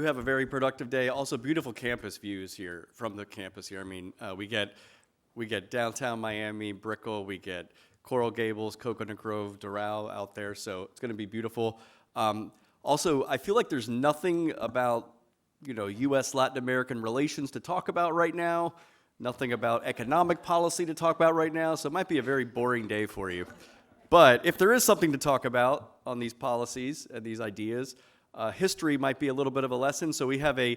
have a very productive day. Also, beautiful campus views here from the campus here. I mean, we get downtown Miami, Brickell, we get Coral Gables, Coconut Grove, Doral out there, so it's going to be beautiful. Also, I feel like there's nothing about, U.S. Latin American relations to talk about right now, nothing about economic policy to talk about right now, so it might be a very boring day for you. But if there is something to talk about on these policies and these ideas, history might be a little bit of a lesson. So we have a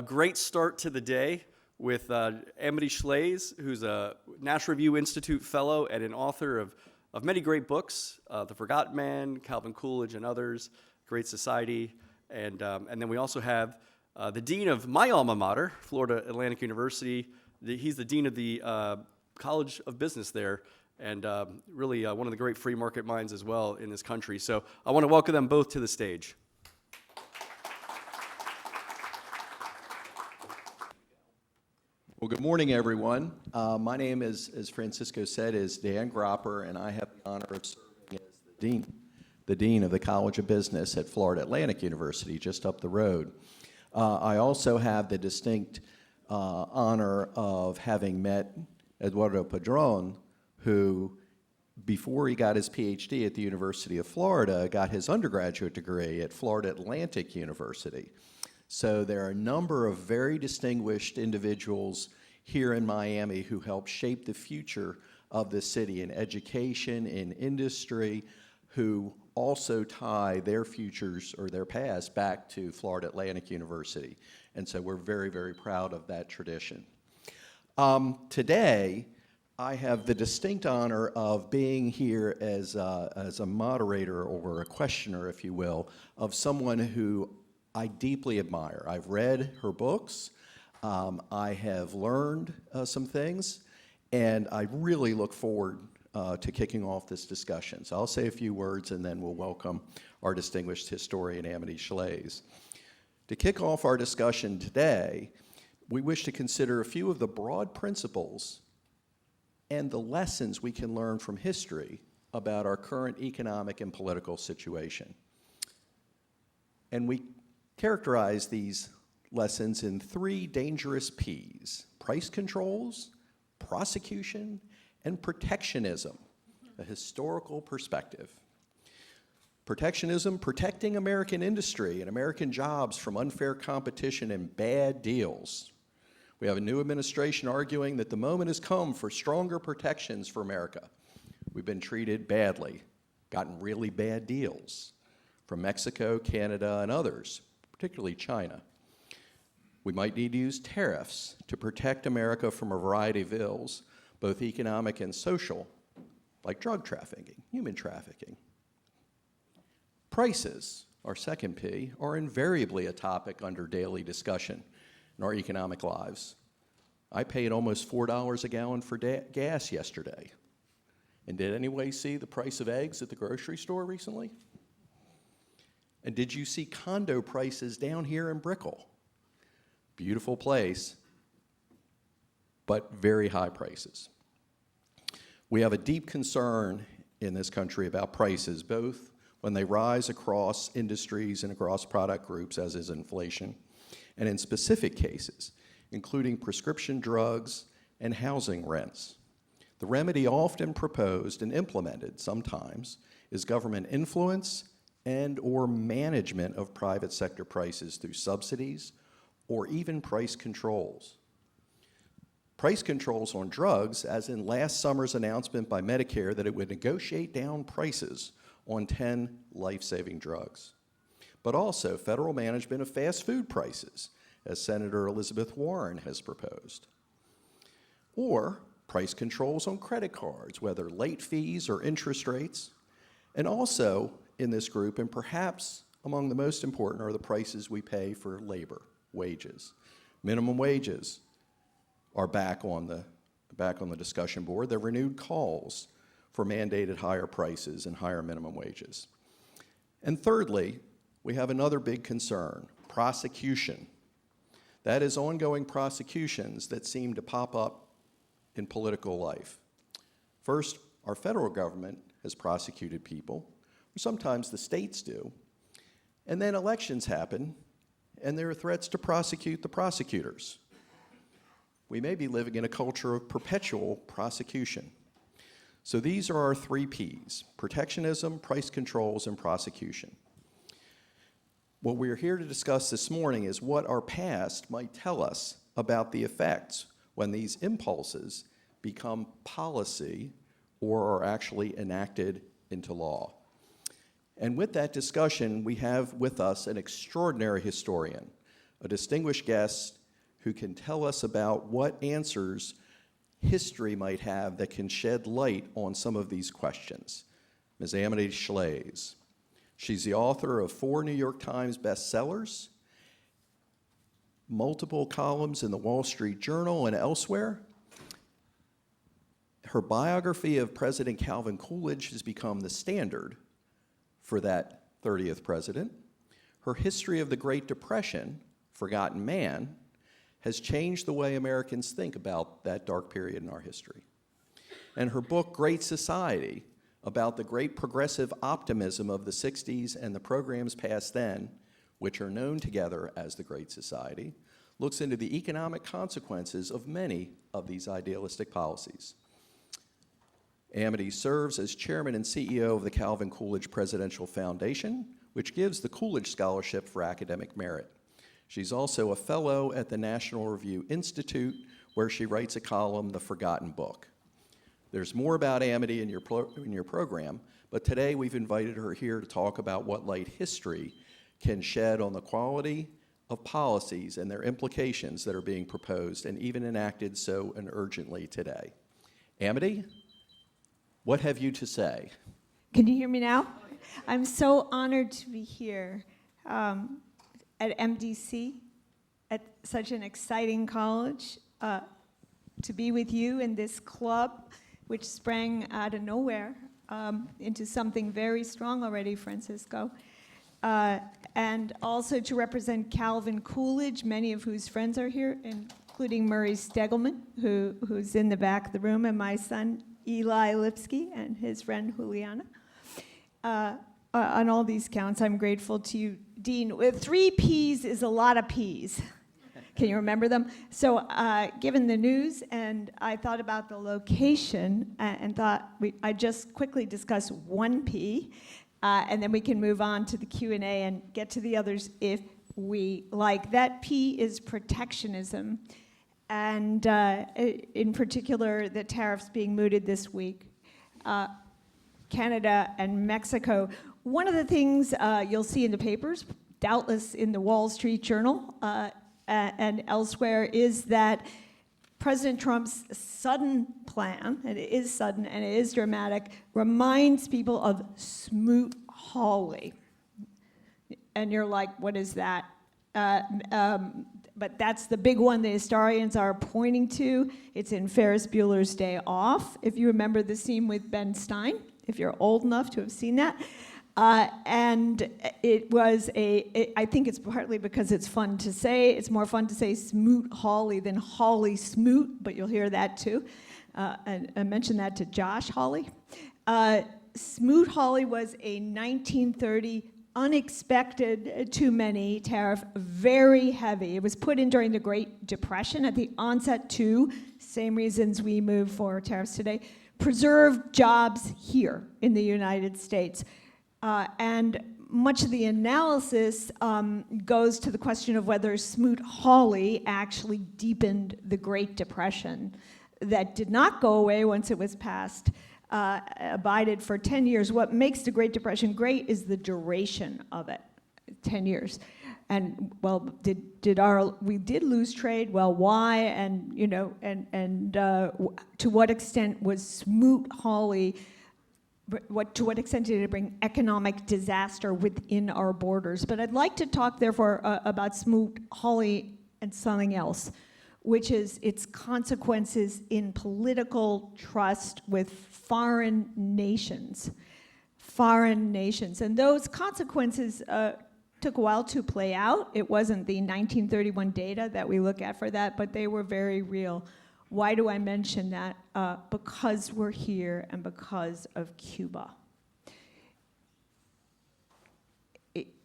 great start to the day with Amity Shlaes, who's a National Review Institute fellow and an author of many great books, The Forgotten Man, Calvin Coolidge, and others, Great Society. And then we also have the dean of my alma mater, Florida Atlantic University. He's the dean of the College of Business there, and really one of the great free market minds as well in this country. So I want to welcome them both to the stage. Well, good morning, everyone. My name is, as Francisco said, is Dan Gropper, and I have the honor of serving as the dean of the College of Business at Florida Atlantic University, just up the road. I also have the distinct honor of having met Eduardo Padron, who, before he got his PhD at the University of Florida, got his undergraduate degree at Florida Atlantic University. So there are a number of very distinguished individuals here in Miami who helped shape the future of the city in education, in industry, who also tie their futures or their past back to Florida Atlantic University. And so we're very, very proud of that tradition. Today, I have the distinct honor of being here as a moderator or a questioner, if you will, of someone who I deeply admire. I've read her books, I have learned some things, and I really look forward to kicking off this discussion. So I'll say a few words and then we'll welcome our distinguished historian, Amity Shlaes. To kick off our discussion today, we wish to consider a few of the broad principles and the lessons we can learn from history about our current economic and political situation. And we characterize these lessons in three dangerous P's: price controls, prosecution, and protectionism, a historical perspective. Protectionism, protecting American industry and American jobs from unfair competition and bad deals. We have a new administration arguing that the moment has come for stronger protections for America. We've been treated badly, gotten really bad deals from Mexico, Canada, and others, particularly China. We might need to use tariffs to protect America from a variety of ills, both economic and social, like drug trafficking, human trafficking. Prices, our second P, are invariably a topic under daily discussion in our economic lives. I paid almost $4 a gallon for gas yesterday. And did anyone see the price of eggs at the grocery store recently? And did you see condo prices down here in Brickell? Beautiful place, but very high prices. We have a deep concern in this country about prices, both when they rise across industries and across product groups, as is inflation, and in specific cases, including prescription drugs and housing rents. The remedy often proposed and implemented sometimes is government influence and or management of private sector prices through subsidies or even price controls. Price controls on drugs, as in last summer's announcement by Medicare that it would negotiate down prices on 10 life-saving drugs. But also federal management of fast food prices, as Senator Elizabeth Warren has proposed. Or price controls on credit cards, whether late fees or interest rates. And also in this group, and perhaps among the most important, are the prices we pay for labor, wages. Minimum wages are back on the discussion board. There are renewed calls for mandated higher prices and higher minimum wages. And thirdly, we have another big concern, prosecution. That is ongoing prosecutions that seem to pop up in political life. First, our federal government has prosecuted people, or sometimes the states do, and then elections happen, and there are threats to prosecute the prosecutors. We may be living in a culture of perpetual prosecution. So these are our 3 Ps: protectionism, price controls, and prosecution. What we are here to discuss this morning is what our past might tell us about the effects when these impulses become policy or are actually enacted into law. And with that discussion, we have with us an extraordinary historian, a distinguished guest who can tell us about what answers history might have that can shed light on some of these questions. Ms. Amity Shlaes. She's the author of 4 New York Times bestsellers, multiple columns in the Wall Street Journal and elsewhere. Her biography of President Calvin Coolidge has become the standard for that 30th president. Her history of the Great Depression, Forgotten Man, has changed the way Americans think about that dark period in our history. And her book, Great Society, about the great progressive optimism of the 60s and the programs passed then, which are known together as the Great Society, looks into the economic consequences of many of these idealistic policies. Amity serves as chairman and CEO of the Calvin Coolidge Presidential Foundation, which gives the Coolidge Scholarship for academic merit. She's also a fellow at the National Review Institute, where she writes a column, The Forgotten Book. There's more about Amity in your program, but today we've invited her here to talk about what light history can shed on the quality of policies and their implications that are being proposed and even enacted so urgently today. Amity, what have you to say? Can you hear me now? I'm so honored to be here at MDC, at such an exciting college, to be with you in this club, which sprang out of nowhere into something very strong already, Francisco. And also to represent Calvin Coolidge, many of whose friends are here, including Murray Stegelman, who's in the back of the room, and my son, Eli Lipsky, and his friend, Juliana. On all these counts, I'm grateful to you, Dean. With 3 Ps is a lot of Ps. Can you remember them? So given the news, and I thought about the location, and thought I'd just quickly discuss 1 P, and then we can move on to the Q&A and get to the others if we like. That P is protectionism, and in particular, the tariffs being mooted this week. Canada and Mexico. One of the things you'll see in the papers, doubtless in the Wall Street Journal and elsewhere, is that President Trump's sudden plan, and it is sudden and it is dramatic, reminds people of Smoot Hawley. And you're like, what is that? But that's the big one the historians are pointing to. It's in Ferris Bueller's Day Off, if you remember the scene with Ben Stein, if you're old enough to have seen that. And it was I think it's partly because it's fun to say. It's more fun to say Smoot Hawley than Hawley Smoot, but you'll hear that too. And I mentioned that to Josh Hawley. Smoot Hawley was a 1930 unexpected to many tariff, very heavy. It was put in during the Great Depression at the onset too, same reasons we move for tariffs today, preserved jobs here in the United States. And much of the analysis goes to the question of whether Smoot Hawley actually deepened the Great Depression that did not go away once it was passed, abided for 10 years. What makes the Great Depression great is the duration of it, 10 years. And well, we did lose trade? Well, why? And to what extent was Smoot Hawley? To what extent did it bring economic disaster within our borders? But I'd like to talk, therefore, about Smoot Hawley and something else, which is its consequences in political trust with foreign nations. And those consequences took a while to play out. It wasn't the 1931 data that we look at for that, but they were very real. Why do I mention that? Because we're here and because of Cuba.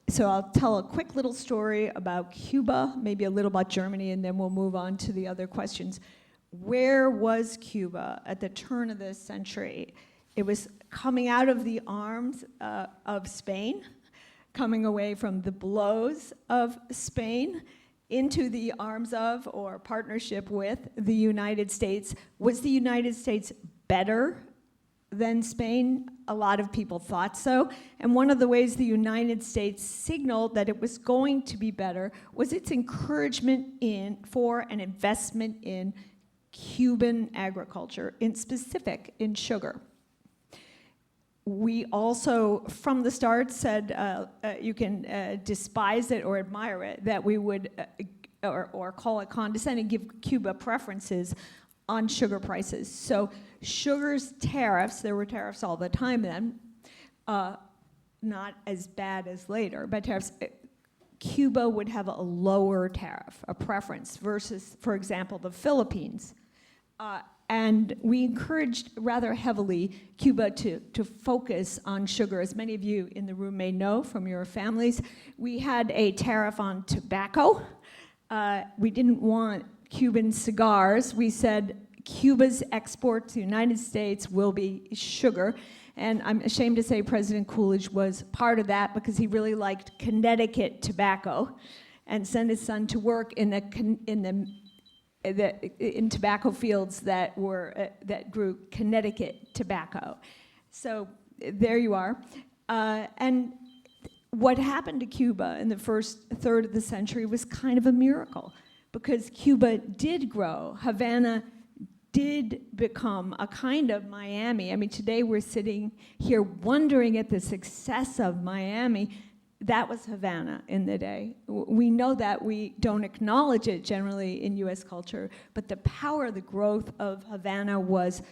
So I'll tell a quick little story about Cuba, maybe a little about Germany, and then we'll move on to the other questions. Where was Cuba at the turn of the century? It was coming out of the arms of Spain, coming away from the blows of Spain into the arms of or partnership with the United States. Was the United States better than Spain? A lot of people thought so. And one of the ways the United States signaled that it was going to be better was its encouragement for an investment in Cuban agriculture, in specific in sugar. We also, from the start, said you can despise it or admire it, that we would, or call it condescending, give Cuba preferences on sugar prices. So sugar's tariffs, there were tariffs all the time then, not as bad as later, but tariffs, Cuba would have a lower tariff, a preference, versus, for example, the Philippines. And we encouraged rather heavily Cuba to focus on sugar. As many of you in the room may know from your families, we had a tariff on tobacco. We didn't want Cuban cigars. We said Cuba's export to the United States will be sugar. And I'm ashamed to say President Coolidge was part of that because he really liked Connecticut tobacco and sent his son to work in tobacco fields that grew Connecticut tobacco. So there you are. And what happened to Cuba in the first third of the century was kind of a miracle, because Cuba did grow. Havana did become a kind of Miami. I mean, today we're sitting here wondering at the success of Miami. That was Havana in the day. We know that. We don't acknowledge it generally in US culture, but the power, the growth of Havana was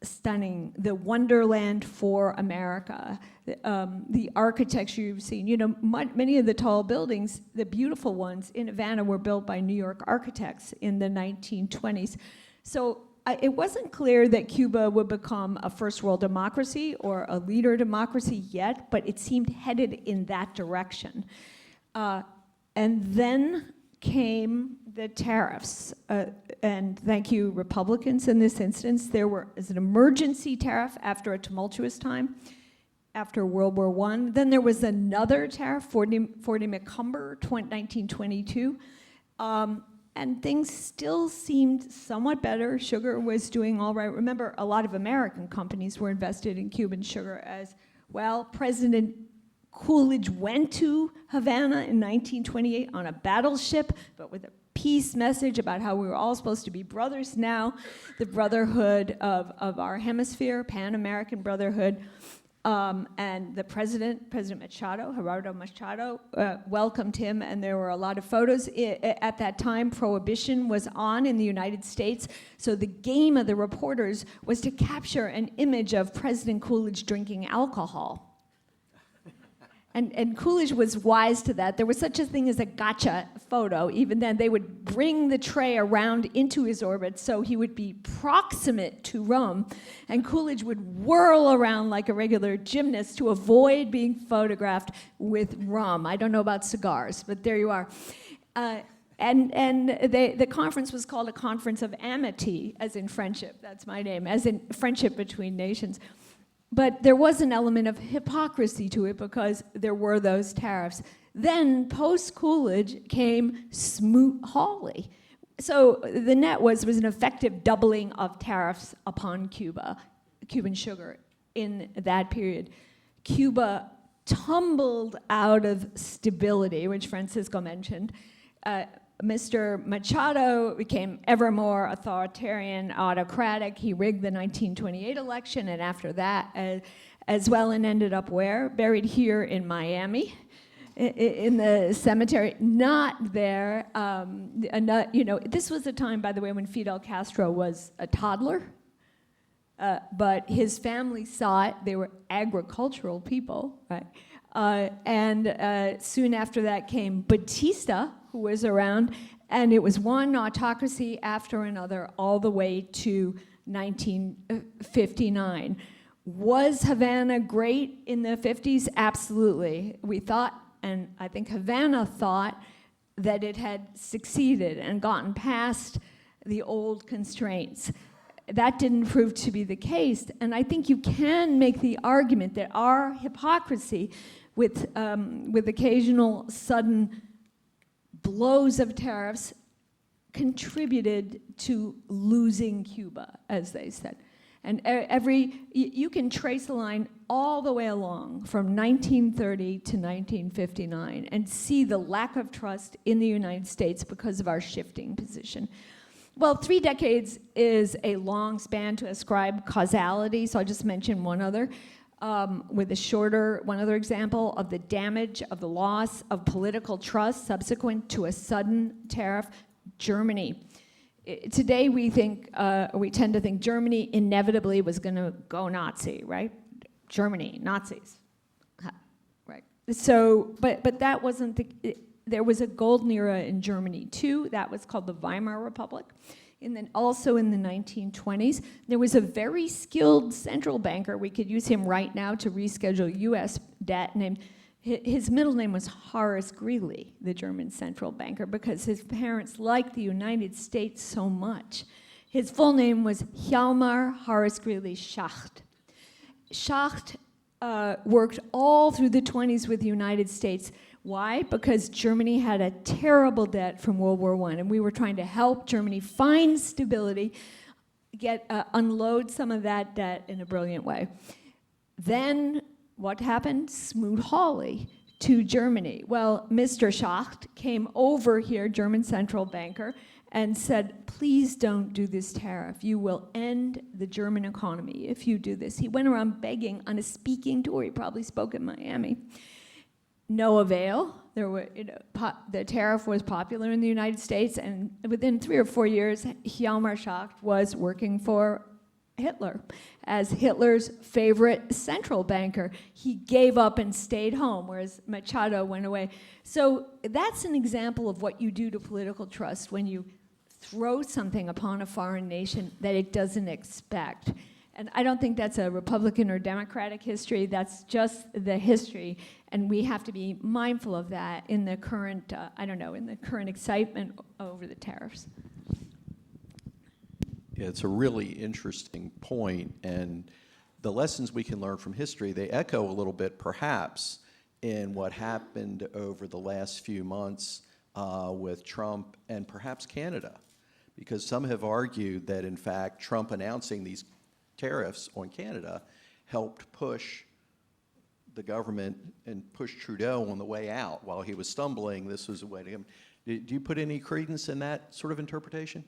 stunning. The wonderland for America. The architecture you've seen, you know, many of the tall buildings, the beautiful ones in Havana, were built by New York architects in the 1920s. So it wasn't clear that Cuba would become a first world democracy or a leader democracy yet, but it seemed headed in that direction. And then came the tariffs. And thank you, Republicans, in this instance. There was an emergency tariff after a tumultuous time, after World War I. Then there was another tariff, 40 McCumber, 1922. And things still seemed somewhat better. Sugar was doing all right. Remember, a lot of American companies were invested in Cuban sugar as well. President Coolidge went to Havana in 1928 on a battleship, but with a peace message about how we were all supposed to be brothers now, the brotherhood of our hemisphere, Pan-American brotherhood. And the President Machado, Gerardo Machado, welcomed him, and there were a lot of photos. At that time, Prohibition was on in the United States, so the game of the reporters was to capture an image of President Coolidge drinking alcohol. And Coolidge was wise to that. There was such a thing as a gotcha photo. Even then, they would bring the tray around into his orbit so he would be proximate to rum, and Coolidge would whirl around like a regular gymnast to avoid being photographed with rum. I don't know about cigars, but there you are. And the conference was called a Conference of Amity, as in friendship. That's my name, as in friendship between nations. But there was an element of hypocrisy to it because there were those tariffs. Then, post-Coolidge, came Smoot Hawley. So the net was an effective doubling of tariffs upon Cuban sugar in that period. Cuba tumbled out of stability, which Francisco mentioned. Mr. Machado became ever more authoritarian, autocratic. He rigged the 1928 election, and after that as well, and ended up where? Buried here in Miami, in the cemetery. Not there. You know, this was a time, by the way, when Fidel Castro was a toddler. But his family saw it. They were agricultural people, right? And soon after that came Batista, who was around, and it was one autocracy after another all the way to 1959. Was Havana great in the 50s? Absolutely. We thought and I think Havana thought that it had succeeded and gotten past the old constraints. That didn't prove to be the case, and I think you can make the argument that our hypocrisy with occasional sudden blows of tariffs contributed to losing Cuba, as they said. And you can trace a line all the way along from 1930 to 1959 and see the lack of trust in the United States because of our shifting position. Well, 3 decades is a long span to ascribe causality, so I'll just mention one other, one other example of the damage of the loss of political trust subsequent to a sudden tariff, Germany. Today we tend to think Germany inevitably was going to go Nazi, right? Germany, Nazis, right? So, but that wasn't there was a golden era in Germany too. That was called the Weimar Republic. And then also in the 1920s, there was a very skilled central banker. We could use him right now to reschedule U.S. debt. His middle name was Horace Greeley, the German central banker, because his parents liked the United States so much. His full name was Hjalmar Horace Greeley Schacht. Schacht worked all through the 20s with the United States. Why? Because Germany had a terrible debt from World War I, and we were trying to help Germany find stability, unload some of that debt in a brilliant way. Then what happened? Smoot Hawley to Germany. Well, Mr. Schacht came over here, German central banker, and said, please don't do this tariff. You will end the German economy if you do this. He went around begging on a speaking tour. He probably spoke in Miami. No avail. The tariff was popular in the United States, and within 3 or 4 years, Hjalmar Schacht was working for Hitler as Hitler's favorite central banker. He gave up and stayed home, whereas Machado went away. So that's an example of what you do to political trust when you throw something upon a foreign nation that it doesn't expect. And I don't think that's a Republican or Democratic history. That's just the history, and we have to be mindful of that in the current, in the current excitement over the tariffs. Yeah, it's a really interesting point, and the lessons we can learn from history, they echo a little bit perhaps in what happened over the last few months with Trump and perhaps Canada, because some have argued that in fact Trump announcing these tariffs on Canada helped push the government and push Trudeau on the way out while he was stumbling. This was a way to him. Do you put any credence in that sort of interpretation?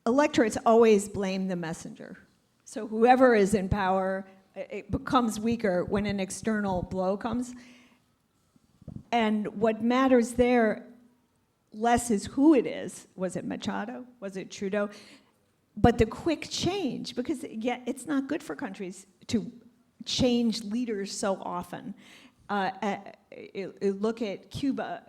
Electorates always blame the messenger. So whoever is in power, it becomes weaker when an external blow comes. And what matters there less is who it is. Was it Machado? Was it Trudeau? But the quick change, because it's not good for countries to change leaders so often. Look at Cuba.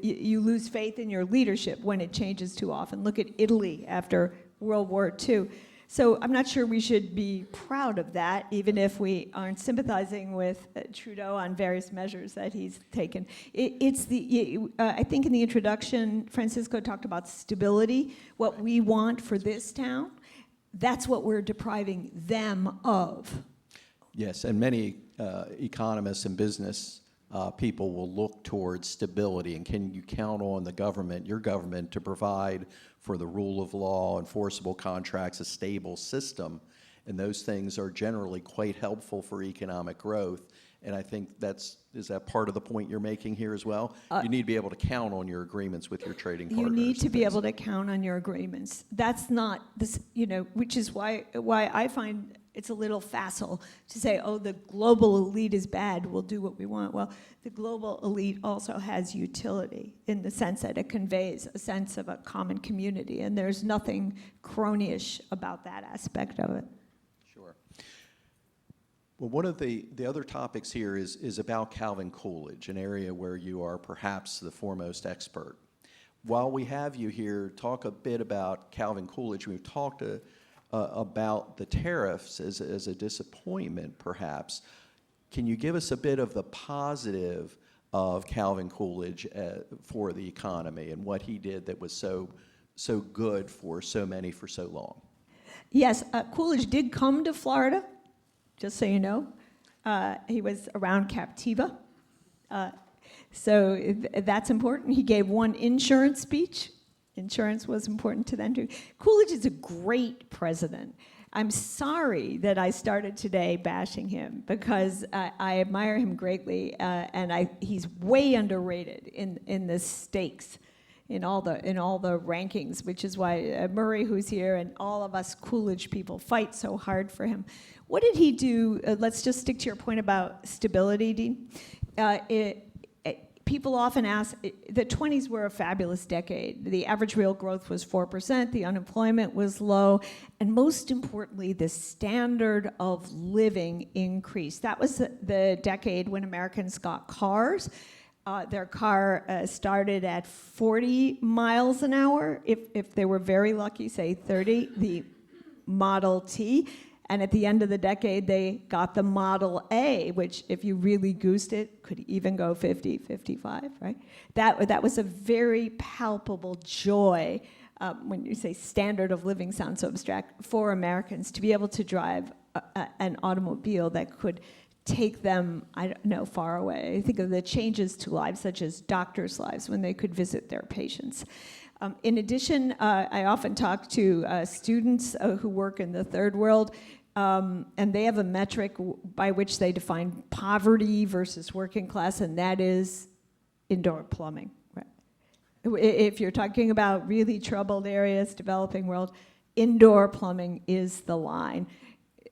You lose faith in your leadership when it changes too often. Look at Italy after World War II. So I'm not sure we should be proud of that, even if we aren't sympathizing with Trudeau on various measures that he's taken. I think in the introduction, Francisco talked about stability, what we want for this town. That's what we're depriving them of. Yes, and many economists and business people will look towards stability, and can you count on the government, your government, to provide for the rule of law, enforceable contracts, a stable system, and those things are generally quite helpful for economic growth. And I think is that part of the point you're making here as well? You need to be able to count on your agreements with your trading partners. You need to be able to count on your agreements. That's not this, which is why I find it's a little facile to say, oh, the global elite is bad, we'll do what we want. Well, the global elite also has utility in the sense that it conveys a sense of a common community, and there's nothing crony-ish about that aspect of it. Sure. Well, one of the other topics here is about Calvin Coolidge, an area where you are perhaps the foremost expert. While we have you here, talk a bit about Calvin Coolidge. We've talked about the tariffs as a disappointment, perhaps. Can you give us a bit of the positive of Calvin Coolidge for the economy and what he did that was so good for so many for so long? Yes, Coolidge did come to Florida, just so you know. He was around Captiva. So that's important. He gave one insurance speech. Insurance was important to them too. Coolidge is a great president. I'm sorry that I started today bashing him because I admire him greatly, and he's way underrated in the stakes, in all the rankings, which is why Murray, who's here, and all of us Coolidge people fight so hard for him. What did he do? Let's just stick to your point about stability, Dean. People often ask, the 20s were a fabulous decade. The average real growth was 4%, the unemployment was low, and most importantly, the standard of living increased. That was the decade when Americans got cars. Their car started at 40 miles an hour, if they were very lucky, say 30, the Model T. And at the end of the decade, they got the Model A, which, if you really goosed it, could even go 50, 55, right? That was a very palpable joy, when you say standard of living sounds so abstract, for Americans to be able to drive an automobile that could take them, I don't know, far away. Think of the changes to lives, such as doctors' lives, when they could visit their patients. In addition, I often talk to students who work in the third world, and they have a metric by which they define poverty versus working class, and that is indoor plumbing. Right? If you're talking about really troubled areas, developing world, indoor plumbing is the line.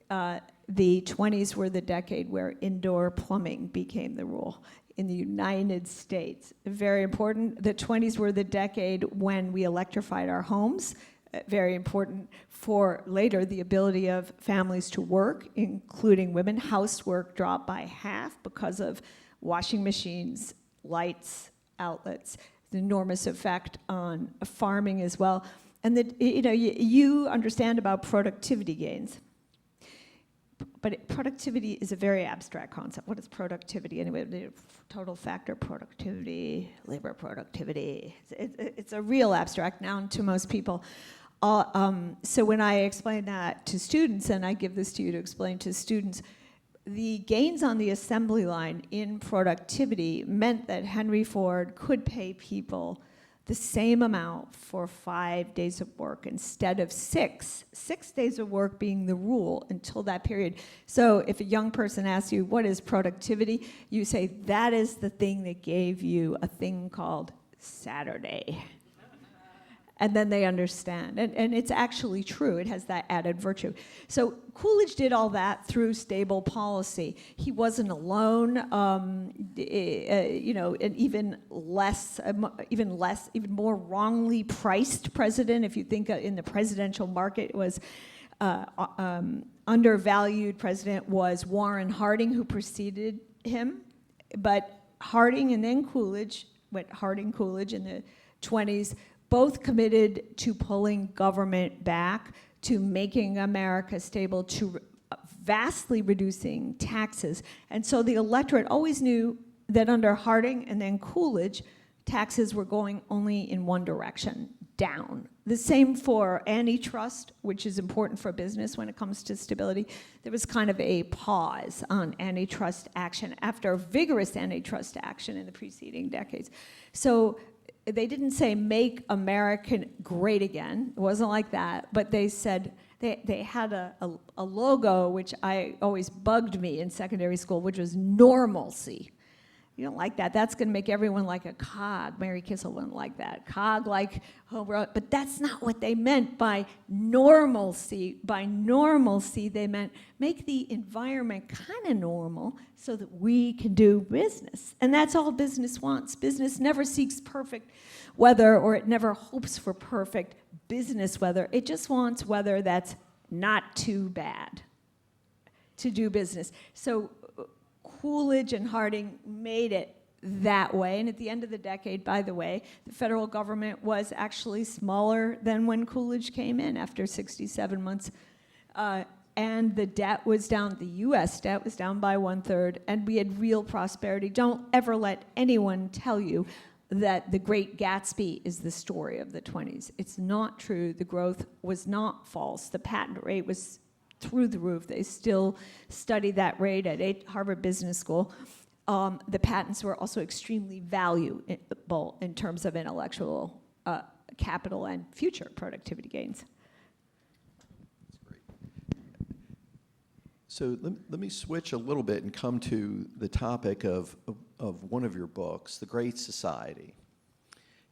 The 20s were the decade where indoor plumbing became the rule in the United States. Very important. The 20s were the decade when we electrified our homes. Very important for later the ability of families to work, including women. Housework dropped by half because of washing machines, lights, outlets. The enormous effect on farming as well. And that, you understand about productivity gains. But productivity is a very abstract concept. What is productivity anyway? Total factor productivity, labor productivity. It's a real abstract noun to most people. So when I explain that to students, and I give this to you to explain to students, the gains on the assembly line in productivity meant that Henry Ford could pay people the same amount for 5 days of work instead of 6 days of work being the rule until that period. So if a young person asks you, what is productivity? You say, that is the thing that gave you a thing called Saturday. And then they understand. And it's actually true. It has that added virtue. So Coolidge did all that through stable policy. He wasn't alone. And even more wrongly priced president, if you think in the presidential market, was undervalued president was Warren Harding, who preceded him. But Harding and then Coolidge, Harding-Coolidge in the 20s, both committed to pulling government back, to making America stable, to vastly reducing taxes. And so the electorate always knew that under Harding and then Coolidge, taxes were going only in one direction, down. The same for antitrust, which is important for business when it comes to stability. There was kind of a pause on antitrust action after vigorous antitrust action in the preceding decades. So they didn't say make America great again. It wasn't like that. But they said they had a logo which always bugged me in secondary school, which was normalcy. You don't like that. That's going to make everyone like a cog. Mary Kissel wouldn't like that. Cog like home road. But that's not what they meant by normalcy. By normalcy, they meant make the environment kind of normal so that we can do business. And that's all business wants. Business never seeks perfect weather, or it never hopes for perfect business weather. It just wants weather that's not too bad to do business. So Coolidge and Harding made it that way. And at the end of the decade, by the way, the federal government was actually smaller than when Coolidge came in after 67 months. and the debt was down, the US debt was down by 1/3, and we had real prosperity. Don't ever let anyone tell you that the Great Gatsby is the story of the 20s. It's not true. The growth was not false. The patent rate was through the roof. They still study that rate at Harvard Business School. The patents were also extremely valuable in terms of intellectual capital and future productivity gains. That's great. So let me switch a little bit and come to the topic of one of your books, The Great Society.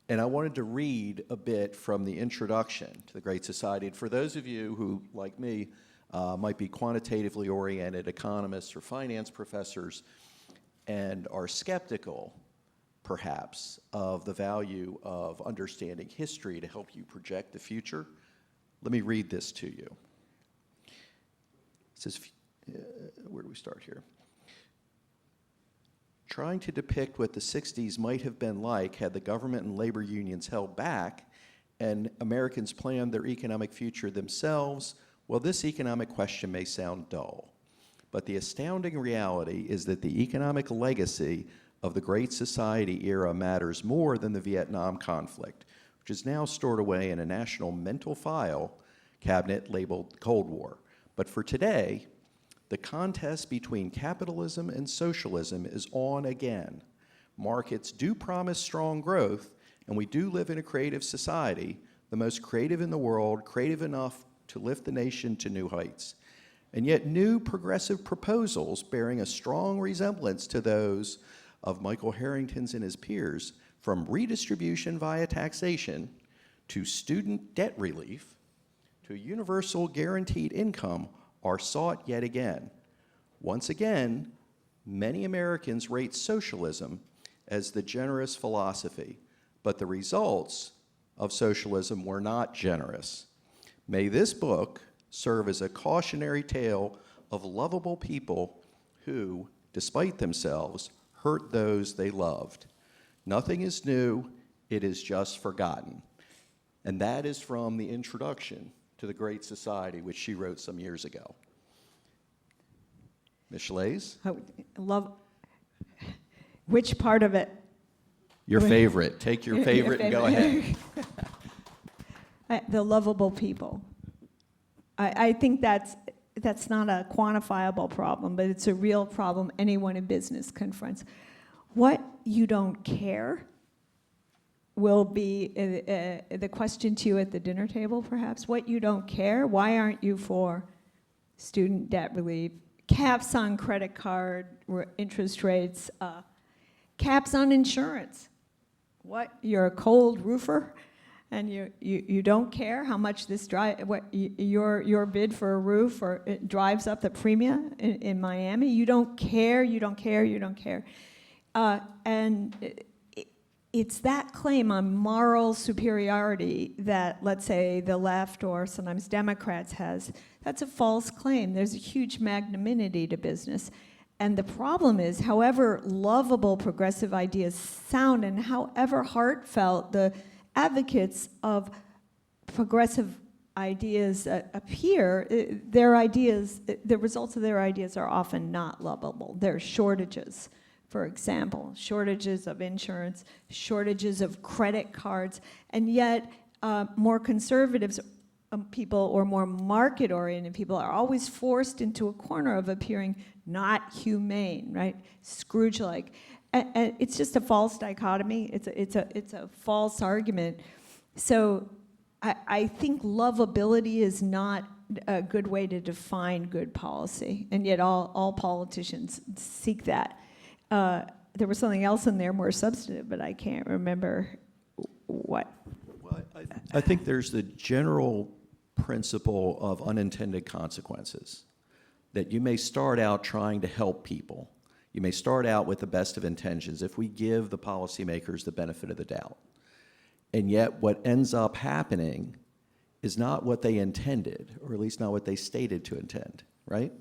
And I wanted to read a bit from the introduction to The Great Society. And for those of you who, like me, might be quantitatively oriented economists or finance professors and are skeptical, perhaps, of the value of understanding history to help you project the future, let me read this to you. It says, where do we start here? Trying to depict what the 60s might have been like had the government and labor unions held back and Americans planned their economic future themselves, well, this economic question may sound dull. But the astounding reality is that the economic legacy of the Great Society era matters more than the Vietnam conflict, which is now stored away in a national mental file cabinet labeled Cold War. But for today, the contest between capitalism and socialism is on again. Markets do promise strong growth, and we do live in a creative society, the most creative in the world, creative enough to lift the nation to new heights. And yet new progressive proposals bearing a strong resemblance to those of Michael Harrington's and his peers, from redistribution via taxation to student debt relief to universal guaranteed income, are sought yet again. Once again, many Americans rate socialism as the generous philosophy, but the results of socialism were not generous. May this book serve as a cautionary tale of lovable people who, despite themselves, hurt those they loved. Nothing is new, it is just forgotten. And that is from the introduction to The Great Society, which she wrote some years ago. Ms. Shlaes? I love, which part of it? Your favorite. Take your favorite and go ahead. The lovable people. I think that's not a quantifiable problem, but it's a real problem anyone in business confronts. What you don't care will be the question to you at the dinner table, perhaps. What you don't care, why aren't you for student debt relief, caps on credit card interest rates, caps on insurance? What, you're a cold roofer? And you don't care how much this your bid for a roof or it drives up the premium in Miami. You don't care. You don't care. You don't care. And it's that claim on moral superiority that, let's say, the left or sometimes Democrats has. That's a false claim. There's a huge magnanimity to business. And the problem is, however lovable progressive ideas sound and however heartfelt the advocates of progressive ideas appear, their ideas, the results of their ideas are often not lovable. There are shortages, for example, shortages of insurance, shortages of credit cards, and yet more conservatives people or more market-oriented people are always forced into a corner of appearing not humane, right? Scrooge-like. And it's just a false dichotomy. It's a false argument. So I think lovability is not a good way to define good policy, and yet all politicians seek that. There was something else in there more substantive, but I can't remember what. Well, I think there's the general principle of unintended consequences, that you may start out trying to help people. You may start out with the best of intentions if we give the policymakers the benefit of the doubt. And yet what ends up happening is not what they intended, or at least not what they stated to intend, right?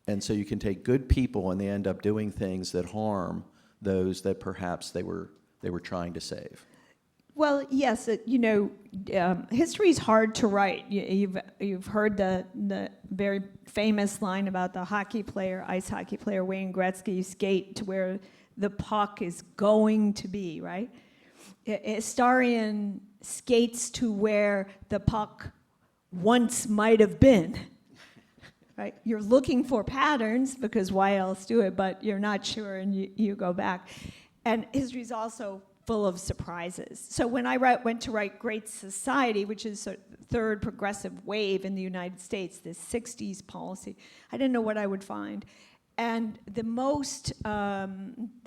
And so you can take good people and they end up doing things that harm those that perhaps they were trying to save. Well, yes, history is hard to write. You've heard the very famous line about the ice hockey player Wayne Gretzky skate to where the puck is going to be, right? A historian skates to where the puck once might have been, right? You're looking for patterns, because why else do it, but you're not sure, and you go back. And history is also full of surprises. So when I went to write Great Society, which is the third progressive wave in the United States, the 60s policy, I didn't know what I would find. And the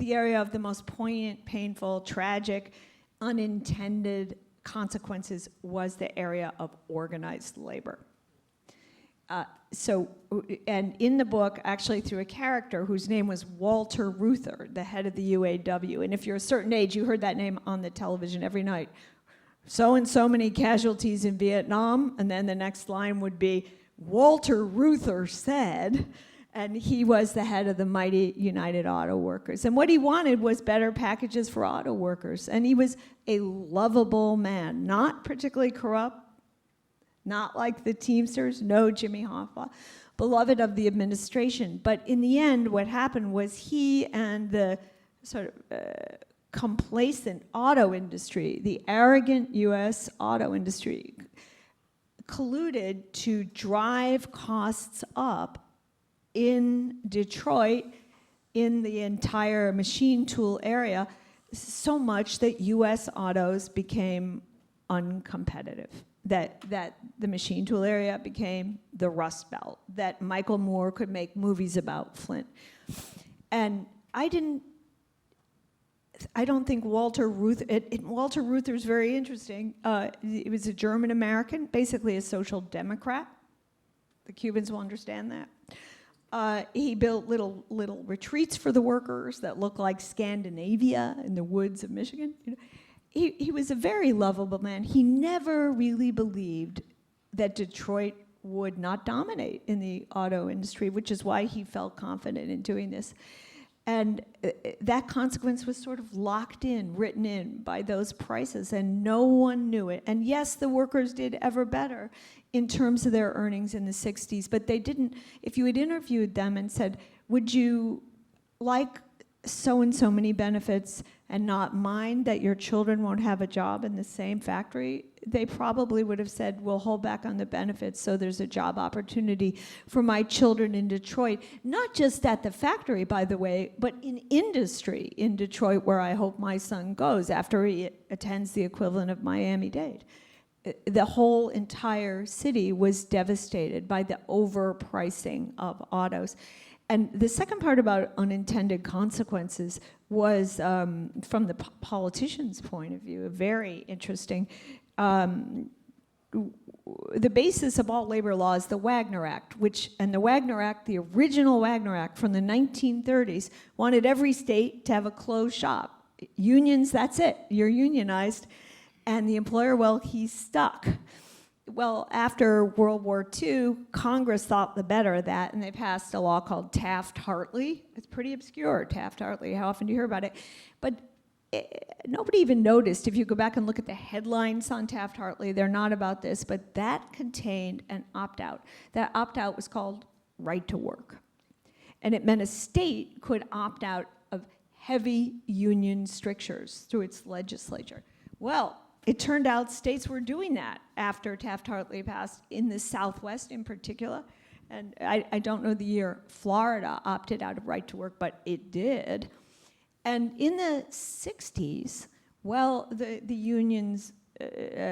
area of the most poignant, painful, tragic, unintended consequences was the area of organized labor. And in the book, actually through a character whose name was Walter Reuther, the head of the UAW. And if you're a certain age, you heard that name on the television every night. So and so many casualties in Vietnam, and then the next line would be, Walter Reuther said, and he was the head of the mighty United Auto Workers. And what he wanted was better packages for auto workers. And he was a lovable man, not particularly corrupt, not like the Teamsters, no Jimmy Hoffa, beloved of the administration. But in the end, what happened was he and the sort of complacent auto industry, the arrogant US auto industry, colluded to drive costs up in Detroit, in the entire machine tool area, so much that US autos became uncompetitive. That the machine tool area became the Rust Belt, that Michael Moore could make movies about Flint. And I don't think Walter Reuther's very interesting. He was a German American, basically a social democrat. The Cubans will understand that. He built little retreats for the workers that look like Scandinavia in the woods of Michigan. He was a very lovable man. He never really believed that Detroit would not dominate in the auto industry, which is why he felt confident in doing this. And that consequence was sort of locked in, written in by those prices, and no one knew it. And yes, the workers did ever better in terms of their earnings in the 60s, but they didn't. If you had interviewed them and said, would you like so and so many benefits and not mind that your children won't have a job in the same factory, they probably would have said, we'll hold back on the benefits so there's a job opportunity for my children in Detroit. Not just at the factory, by the way, but in industry in Detroit, where I hope my son goes after he attends the equivalent of Miami-Dade. The whole entire city was devastated by the overpricing of autos. And the second part about unintended consequences was, from the politician's point of view, very interesting. The basis of all labor law is the Wagner Act, and the Wagner Act, the original Wagner Act from the 1930s, wanted every state to have a closed shop. Unions, that's it, you're unionized. And the employer, well, he's stuck. Well, after World War II, Congress thought the better of that, and they passed a law called Taft-Hartley. It's pretty obscure, Taft-Hartley. How often do you hear about it? But nobody even noticed. If you go back and look at the headlines on Taft-Hartley, they're not about this, but that contained an opt-out. That opt-out was called right to work. And it meant a state could opt out of heavy union strictures through its legislature. Well, it turned out states were doing that after Taft-Hartley passed, in the Southwest in particular. And I don't know the year Florida opted out of right to work, but it did. And in the 60s, well, the unions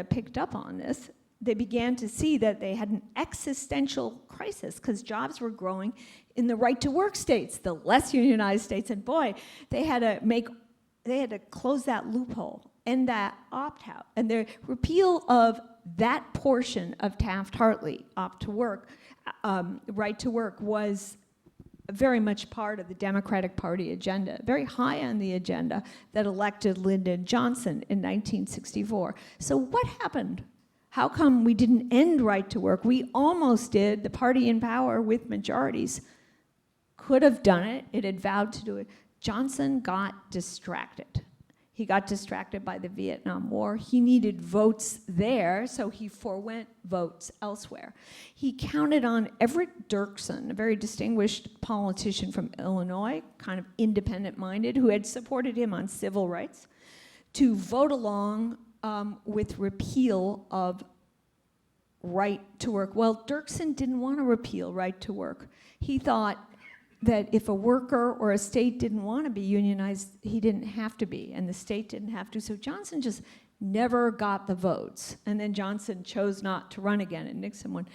picked up on this. They began to see that they had an existential crisis because jobs were growing in the right to work states, the less unionized states. And boy, they had to close that loophole. And that opt-out, and the repeal of that portion of Taft-Hartley, right to work, was very much part of the Democratic Party agenda, very high on the agenda that elected Lyndon Johnson in 1964. So what happened? How come we didn't end right to work? We almost did. The party in power with majorities could have done it. It had vowed to do it. Johnson got distracted. He got distracted by the Vietnam War. He needed votes there, so he forewent votes elsewhere. He counted on Everett Dirksen, a very distinguished politician from Illinois, kind of independent-minded, who had supported him on civil rights, to vote along with repeal of right to work. Well, Dirksen didn't want to repeal right to work. He thought that if a worker or a state didn't want to be unionized, he didn't have to be, and the state didn't have to. So Johnson just never got the votes. And then Johnson chose not to run again, and Nixon won.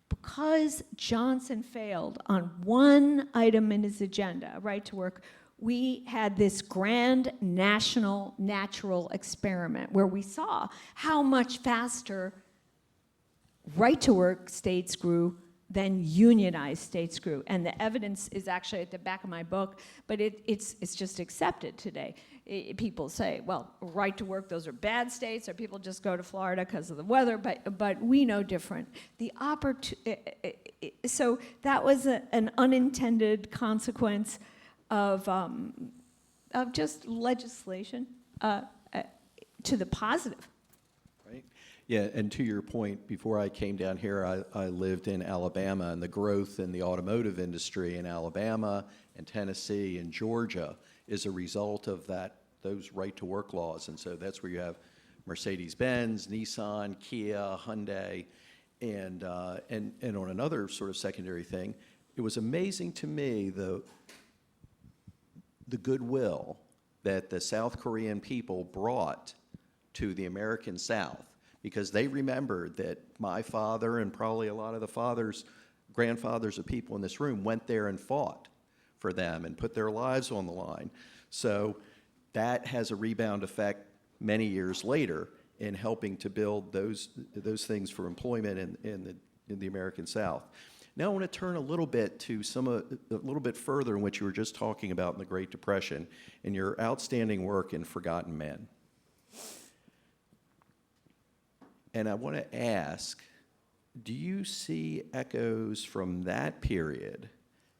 Because Johnson failed on one item in his agenda, right to work, we had this grand national natural experiment where we saw how much faster right to work states grew than unionized states grew. And the evidence is actually at the back of my book, but it's just accepted today. People say, well, right to work, those are bad states, or people just go to Florida because of the weather, but we know different. So that was an unintended consequence of just legislation to the positive. Right? Yeah, and to your point, before I came down here, I lived in Alabama, and the growth in the automotive industry in Alabama and Tennessee and Georgia is a result of those right-to-work laws. And so that's where you have Mercedes-Benz, Nissan, Kia, Hyundai, and on another sort of secondary thing, it was amazing to me the goodwill that the South Korean people brought to the American South, because they remembered that my father and probably a lot of the grandfathers of people in this room went there and fought for them and put their lives on the line. So that has a rebound effect many years later in helping to build those things for employment in the American South. Now I want to turn a little bit to a little bit further in what you were just talking about in the Great Depression and your outstanding work in Forgotten Men. And I want to ask, do you see echoes from that period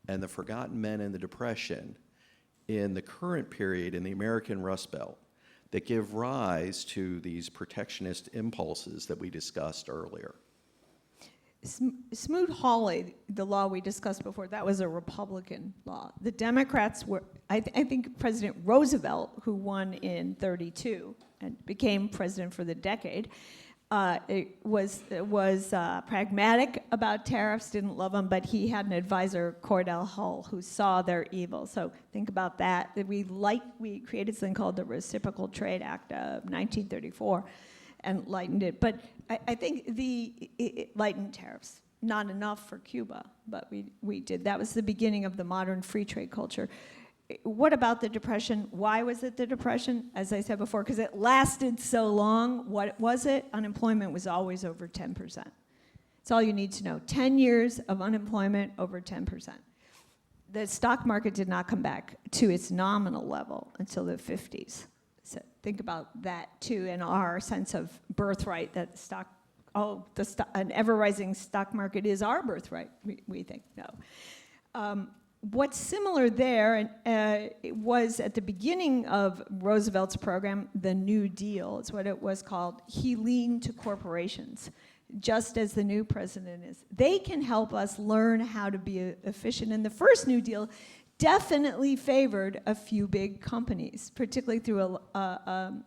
and the Forgotten Men and the Depression in the current period in the American Rust Belt that give rise to these protectionist impulses that we discussed earlier? Smoot Hawley, the law we discussed before, that was a Republican law. The Democrats were, I think President Roosevelt, who won in '32 and became president for the decade, was pragmatic about tariffs, didn't love them, but he had an advisor, Cordell Hull, who saw their evil. So think about that. We created something called the Reciprocal Trade Act of 1934 and lightened it. But I think it lightened tariffs. Not enough for Cuba, but we did. That was the beginning of the modern free trade culture. What about the Depression? Why was it the Depression? As I said before, because it lasted so long. What was it? Unemployment was always over 10%. That's all you need to know. 10 years of unemployment over 10%. The stock market did not come back to its nominal level until the 50s. So think about that too, and our sense of birthright, that an ever-rising stock market is our birthright, we think. No. What's similar there was at the beginning of Roosevelt's program, the New Deal, is what it was called. He leaned to corporations, just as the new president is. They can help us learn how to be efficient. And the first New Deal definitely favored a few big companies, particularly through a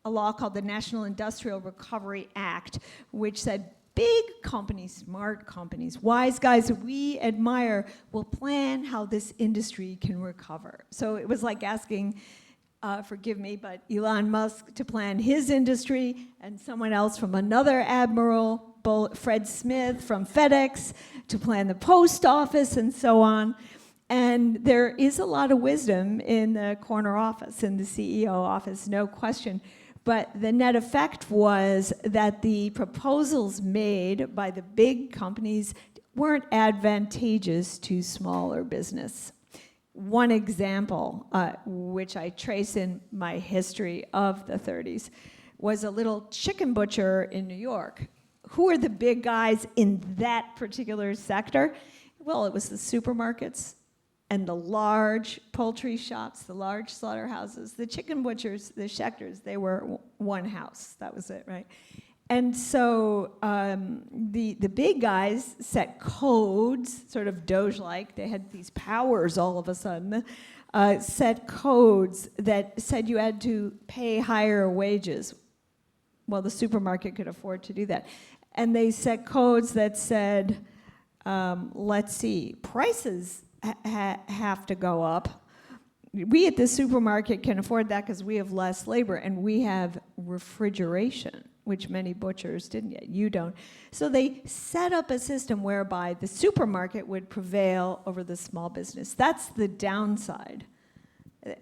law called the National Industrial Recovery Act, which said big companies, smart companies, wise guys we admire will plan how this industry can recover. So it was like asking, forgive me, but Elon Musk to plan his industry and someone else from another admiral, Fred Smith from FedEx, to plan the post office and so on. And there is a lot of wisdom in the corner office, in the CEO office, no question. But the net effect was that the proposals made by the big companies weren't advantageous to smaller business. One example, which I trace in my history of the 30s, was a little chicken butcher in New York. Who are the big guys in that particular sector? Well, it was the supermarkets and the large poultry shops, the large slaughterhouses, the chicken butchers, the Schechters, they were one house. That was it, right? And so the big guys set codes, sort of DOGE-like. They had these powers all of a sudden, set codes that said you had to pay higher wages. Well, the supermarket could afford to do that. And they set codes that said, let's see, prices have to go up. We at the supermarket can afford that because we have less labor and we have refrigeration, which many butchers didn't yet. You don't. So they set up a system whereby the supermarket would prevail over the small business. That's the downside.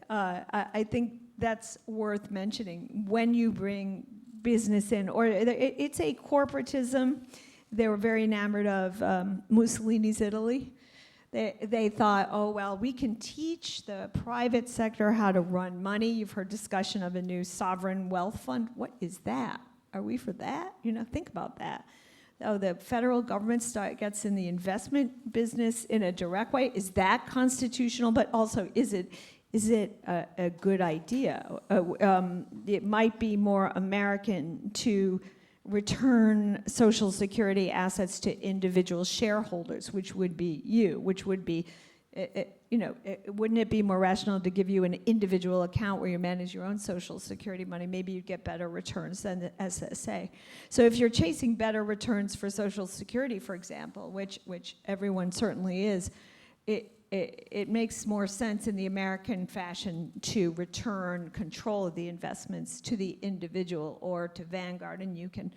I think that's worth mentioning when you bring business in, or it's a corporatism. They were very enamored of Mussolini's Italy. They thought, oh, well, we can teach the private sector how to run money. You've heard discussion of a new sovereign wealth fund. What is that? Are we for that? Think about that. Oh, the federal government gets in the investment business in a direct way. Is that constitutional? But also, is it a good idea? It might be more American to return Social Security assets to individual shareholders, which would be you, which would be, wouldn't it be more rational to give you an individual account where you manage your own Social Security money? Maybe you'd get better returns than the SSA. So if you're chasing better returns for Social Security, for example, which everyone certainly is, it makes more sense in the American fashion to return control of the investments to the individual or to Vanguard, and you can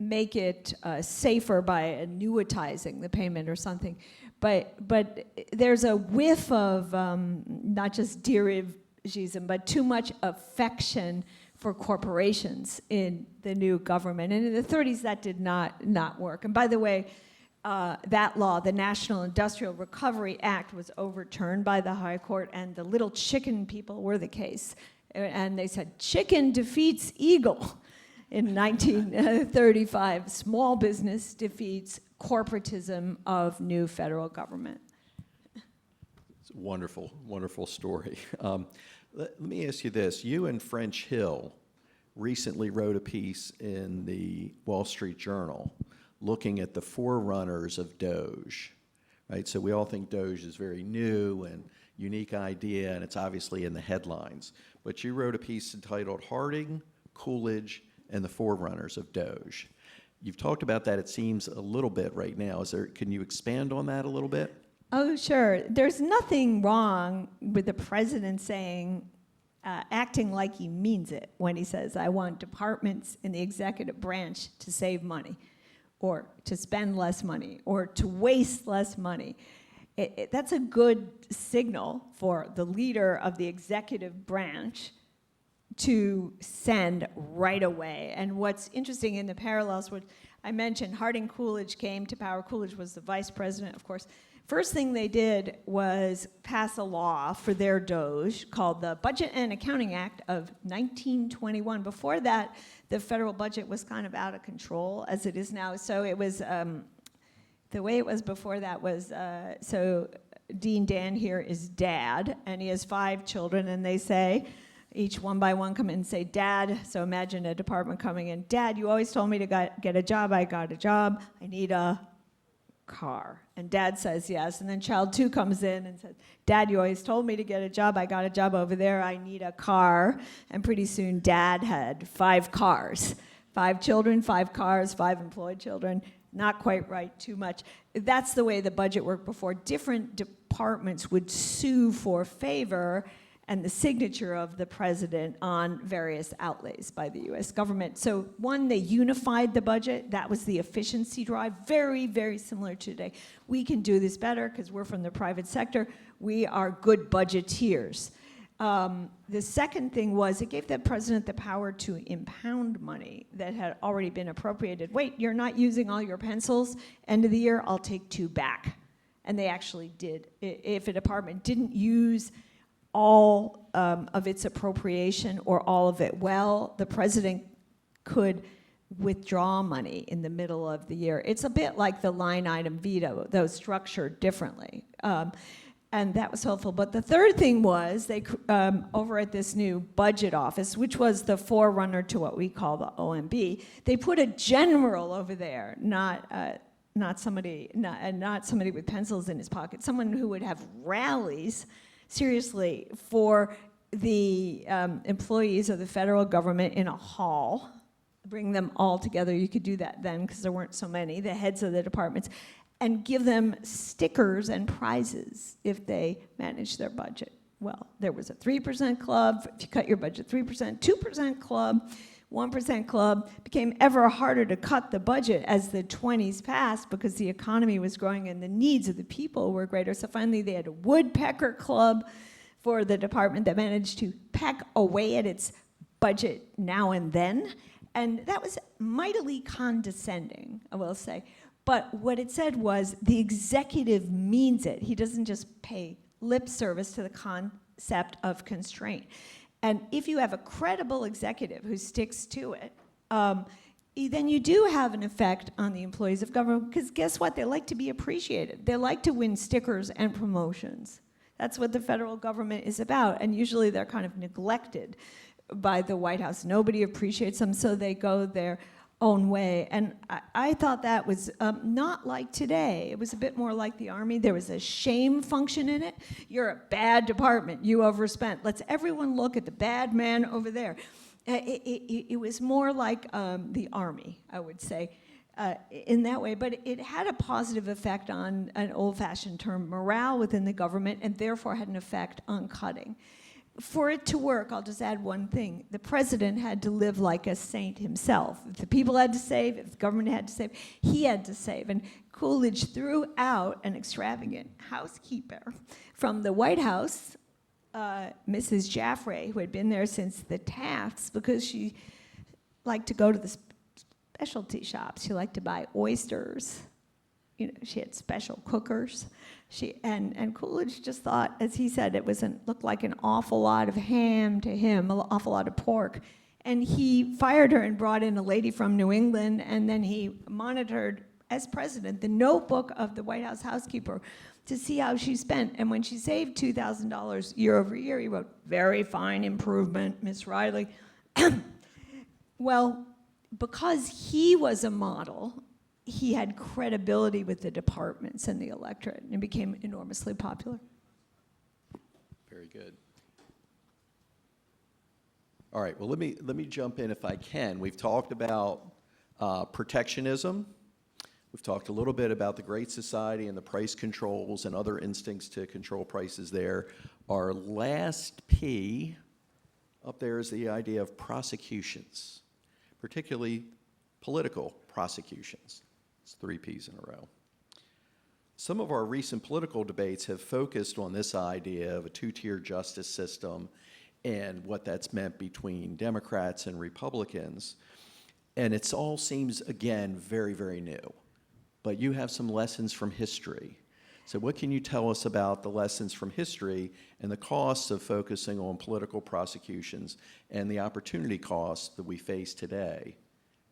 make it safer by annuitizing the payment or something. But there's a whiff of not just dirigism, but too much affection for corporations in the new government. And in the 30s, that did not work. And by the way, that law, the National Industrial Recovery Act, was overturned by the High Court, and the little chicken people were the case. And they said, chicken defeats eagle in 1935. Small business defeats corporatism of new federal government. It's a wonderful, wonderful story. Let me ask you this. You and French Hill recently wrote a piece in the Wall Street Journal looking at the forerunners of DOGE, right? So we all think DOGE is very new and unique idea, and it's obviously in the headlines. But you wrote a piece entitled Harding, Coolidge, and the Forerunners of DOGE. You've talked about that, it seems, a little bit right now. Can you expand on that a little bit? Oh, sure. There's nothing wrong with the president saying, acting like he means it when he says, I want departments in the executive branch to save money, or to spend less money, or to waste less money. That's a good signal for the leader of the executive branch to send right away. And what's interesting in the parallels, what I mentioned, Harding Coolidge came to power. Coolidge was the vice president, of course. First thing they did was pass a law for their DOGE called the Budget and Accounting Act of 1921. Before that, the federal budget was kind of out of control, as it is now. So it was, the way it was before that was, so Dean Dan here is dad, and he has 5 children, and they say, each one by one come in and say, Dad, so imagine a department coming in, Dad, you always told me to get a job, I got a job, I need a car. And Dad says yes, and then child 2 comes in and says, Dad, you always told me to get a job, I got a job over there, I need a car. And pretty soon Dad had 5 cars, 5 children, 5 cars, 5 employed children. Not quite right, too much. That's the way the budget worked before. Different departments would sue for favor and the signature of the president on various outlays by the US government. So one, they unified the budget. That was the efficiency drive, very, very similar to today. We can do this better because we're from the private sector. We are good budgeteers. The second thing was it gave the president the power to impound money that had already been appropriated. Wait, you're not using all your pencils? End of the year, I'll take 2 back. And they actually did. If a department didn't use all of its appropriation or all of it well, the president could withdraw money in the middle of the year. It's a bit like the line item veto, though structured differently. And that was helpful. But the third thing was they over at this new budget office, which was the forerunner to what we call the OMB, they put a general over there, not somebody with pencils in his pocket, someone who would have rallies, seriously, for the employees of the federal government in a hall, bring them all together. You could do that then because there weren't so many, the heads of the departments, and give them stickers and prizes if they managed their budget well. There was a 3% club, if you cut your budget 3%, 2% club, 1% club. Became ever harder to cut the budget as the 20s passed because the economy was growing and the needs of the people were greater. So finally they had a woodpecker club for the department that managed to peck away at its budget now and then. And that was mightily condescending, I will say. But what it said was the executive means it. He doesn't just pay lip service to the concept of constraint. And if you have a credible executive who sticks to it, then you do have an effect on the employees of government, because guess what? They like to be appreciated. They like to win stickers and promotions. That's what the federal government is about, and usually they're kind of neglected by the White House. Nobody appreciates them, so they go their own way. And I thought that was not like today. It was a bit more like the Army. There was a shame function in it. You're a bad department. You overspent. Let's everyone look at the bad man over there. It was more like the Army, I would say, in that way. But it had a positive effect on an old-fashioned term, morale within the government, and therefore had an effect on cutting. For it to work, I'll just add one thing. The president had to live like a saint himself. If the people had to save, if the government had to save, he had to save. And Coolidge threw out an extravagant housekeeper from the White House, Mrs. Jaffray, who had been there since the Tafts, because she liked to go to the specialty shops. She liked to buy oysters. You know, she had special cookers. And Coolidge just thought, as he said, looked like an awful lot of ham to him, an awful lot of pork. And he fired her and brought in a lady from New England, and then he monitored, as president, the notebook of the White House housekeeper to see how she spent. And when she saved $2,000 year over year, he wrote, "Very fine improvement, Miss Riley." Well, because he was a model, he had credibility with the departments and the electorate, and became enormously popular. Very good. All right, well, let me jump in if I can. We've talked about protectionism. We've talked a little bit about the Great Society and the price controls and other instincts to control prices there. Our last P up there is the idea of prosecutions, particularly political prosecutions. It's 3 Ps in a row. Some of our recent political debates have focused on this idea of a two-tier justice system and what that's meant between Democrats and Republicans. And it all seems, again, very, very new. But you have some lessons from history. So what can you tell us about the lessons from history and the costs of focusing on political prosecutions and the opportunity costs that we face today,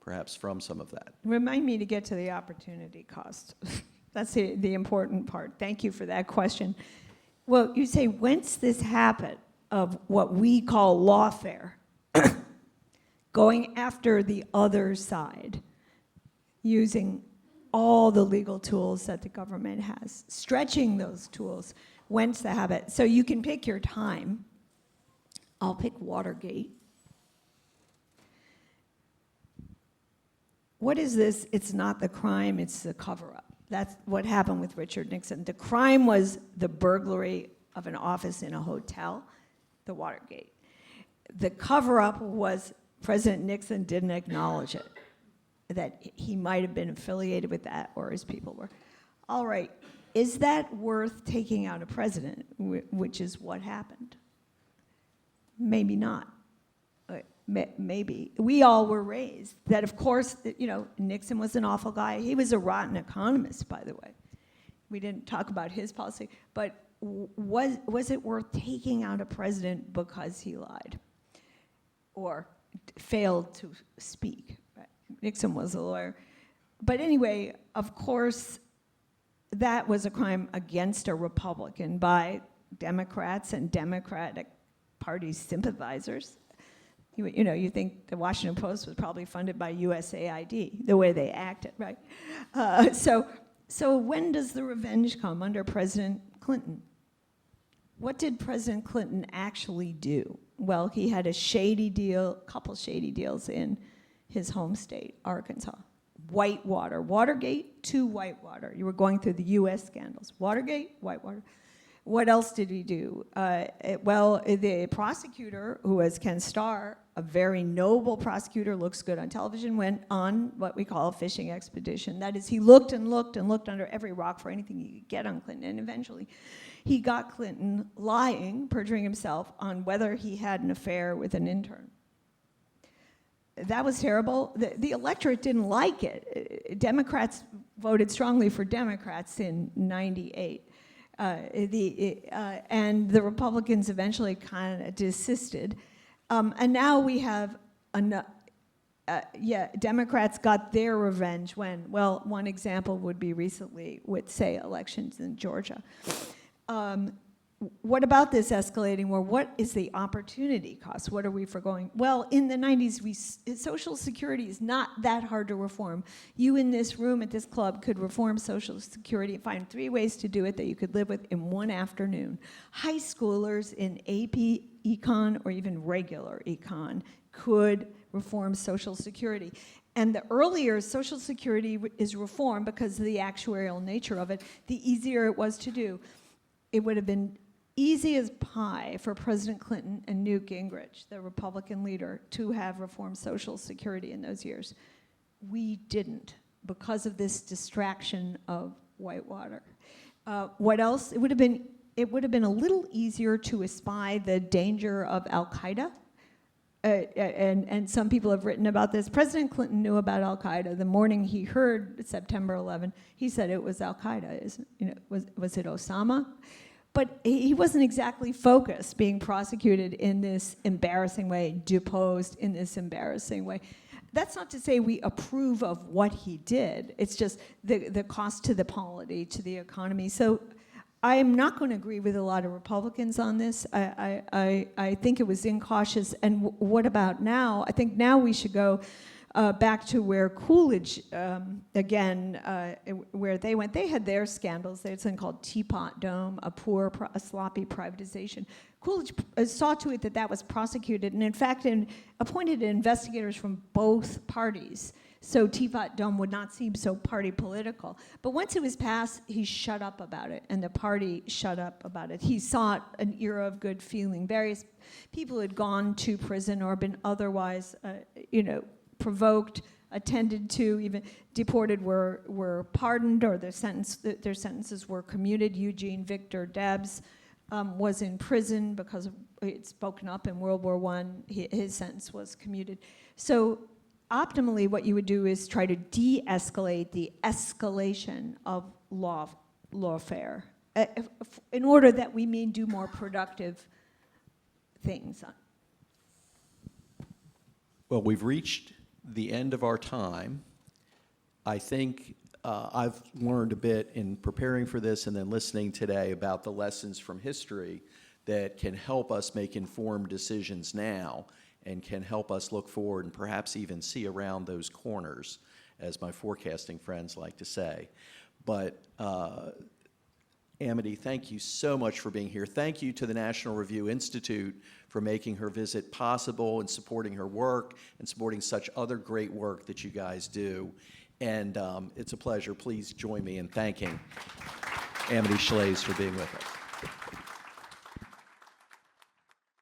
perhaps from some of that? Remind me to get to the opportunity cost. That's the important part. Thank you for that question. Well, you say, whence this habit of what we call lawfare, going after the other side, using all the legal tools that the government has, stretching those tools, whence the habit? So you can pick your time. I'll pick Watergate. What is this? It's not the crime, it's the cover-up. That's what happened with Richard Nixon. The crime was the burglary of an office in a hotel, the Watergate. The cover-up was President Nixon didn't acknowledge it, that he might have been affiliated with that, or his people were. All right, is that worth taking out a president, which is what happened? Maybe not. Maybe. We all were raised that, of course, Nixon was an awful guy. He was a rotten economist, by the way. We didn't talk about his policy, but was it worth taking out a president because he lied or failed to speak? Right? Nixon was a lawyer. But anyway, of course, that was a crime against a Republican by Democrats and Democratic Party sympathizers. You think the Washington Post was probably funded by USAID, the way they acted, right? So when does the revenge come under President Clinton? What did President Clinton actually do? Well, he had a couple shady deals in his home state, Arkansas. Whitewater, Watergate to Whitewater. You were going through the U.S. scandals. Watergate, Whitewater. What else did he do? The prosecutor, who was Ken Starr, a very noble prosecutor, looks good on television, went on what we call a fishing expedition. That is, he looked and looked and looked under every rock for anything he could get on Clinton, and eventually he got Clinton lying, perjuring himself on whether he had an affair with an intern. That was terrible. The electorate didn't like it. Democrats voted strongly for Democrats in '98. And the Republicans eventually kind of desisted. And now we have, Democrats got their revenge when, well, one example would be recently with, say, elections in Georgia. What about this escalating war? What is the opportunity cost? What are we foregoing? Well, in the 90s, Social Security is not that hard to reform. You in this room at this club could reform Social Security and find 3 ways to do it that you could live with in one afternoon. High schoolers in AP Econ or even regular Econ could reform Social Security. And the earlier Social Security is reformed because of the actuarial nature of it, the easier it was to do. It would have been easy as pie for President Clinton and Newt Gingrich, the Republican leader, to have reformed Social Security in those years. We didn't because of this distraction of Whitewater. What else? It would have been a little easier to espy the danger of Al-Qaeda. And some people have written about this. President Clinton knew about Al-Qaeda the morning he heard September 11. He said it was Al-Qaeda. Was it Osama? But he wasn't exactly focused, being prosecuted in this embarrassing way, deposed in this embarrassing way. That's not to say we approve of what he did. It's just the cost to the polity, to the economy. So I am not going to agree with a lot of Republicans on this. I think it was incautious. And what about now? I think now we should go back to where Coolidge, where they went. They had their scandals. They had something called Teapot Dome, a sloppy privatization. Coolidge saw to it that that was prosecuted, and in fact, appointed investigators from both parties, so Teapot Dome would not seem so party political. But once it was passed, he shut up about it, and the party shut up about it. He sought an era of good feeling. Various people had gone to prison or been otherwise, provoked, attended to, even deported, were pardoned, or their sentences were commuted. Eugene Victor Debs was in prison because he'd spoken up in World War I. His sentence was commuted. So optimally, what you would do is try to de-escalate the escalation of lawfare in order that we may do more productive things. Well, we've reached the end of our time. I think I've learned a bit in preparing for this and then listening today about the lessons from history that can help us make informed decisions now and can help us look forward and perhaps even see around those corners, as my forecasting friends like to say. But Amity, thank you so much for being here. Thank you to the National Review Institute for making her visit possible and supporting her work and supporting such other great work that you guys do. And it's a pleasure. Please join me in thanking Amity Shlaes for being with us.